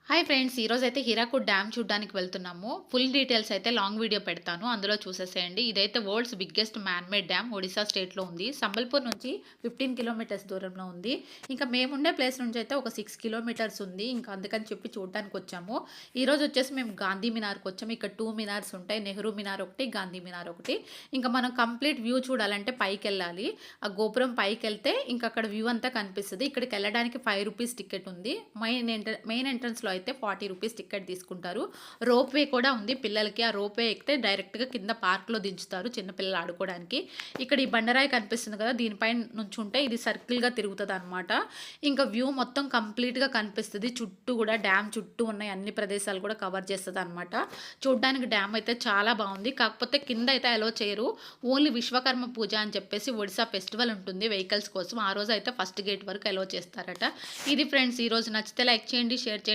Hi friends! ఈరోజైతే Hirakud dam చూడ్డానికి వెళ్తున్నాము. ఫుల్ డీటెయిల్స్ అయితే లాంగ్ వీడియో పెడతాను. అందులో చూసేసేయండి. ఇదైతే world's biggest man made dam Odisha స్టేట్‌లో ఉంది. సంబల్పూర్ నుంచి 15 కిలోమీటర్స్ దూరంలో ఉంది. ఇంకా మేముండే ప్లేస్ నుంచి అయితే ఒక 6 కిలోమీటర్స్ ఉంది. ఇంకా అందుకని చెప్పి చూడటానికొచ్చాము. ఈరోజు వచ్చేసి మేము గాంధీ మినార్‌కొచ్చాము. ఇక్కడ 2 మినార్స్ ఉంటాయి. నెహ్రూ మినార్ ఒకటి, గాంధీ మినార్ ఒకటి. ఇంకా మనం కంప్లీట్ వ్యూ చూడాలంటే పైకెళ్ళాలి. ఆ గోపురం పైకెళ్తే ఇంకా అక్కడ వ్యూ అంతా కనిపిస్తది. ఇక్కడికెళ్ళడానికి ₹5 టికెట్ ఉంది. మెయిన్ ఎంట్రన్స్‌లో అయితే ₹40 టికెట్ తీసుకుంటారు. రోప్‌వే కూడా ఉంది పిల్లలకి. ఆ రోప్‌వే ఎక్కితే డైరెక్ట్‌గా కింద పార్క్‌లో దించుతారు చిన్న పిల్లలు ఆడుకోవడానికి. ఇక్కడ ఈ బండరాయి కనిపిస్తుంది కదా! దీనిపైన నుంచుంటే ఇది సర్కిల్‌గా తిరుగుతదనమాట. ఇంకా వ్యూ మొత్తం కంప్లీట్‌గా కనిపిస్తది. చుట్టూ కూడా డ్యామ్ చుట్టూ ఉన్నాయి అన్ని ప్రదేశాలు కూడా కవర్ చేస్తదనమాట. చూడ్డానికి డ్యామ్ అయితే చాలా బావుంది. కాకపోతే కింద అయితే అలో చేయరు. ఓన్లీ విశ్వకర్మ పూజ అని చెప్పేసి ఒడిశా ఫెస్టివల్ ఉంటుంది వెహికల్స్ కోసం. ఆ రోజు అయితే ఫస్ట్ గేట్ వరకు అలో చేస్తారట. ఇది ఫ్రెండ్స్ ఈరోజు నచ్చితే లైక్ చేయండి, షేర్ చేయండి.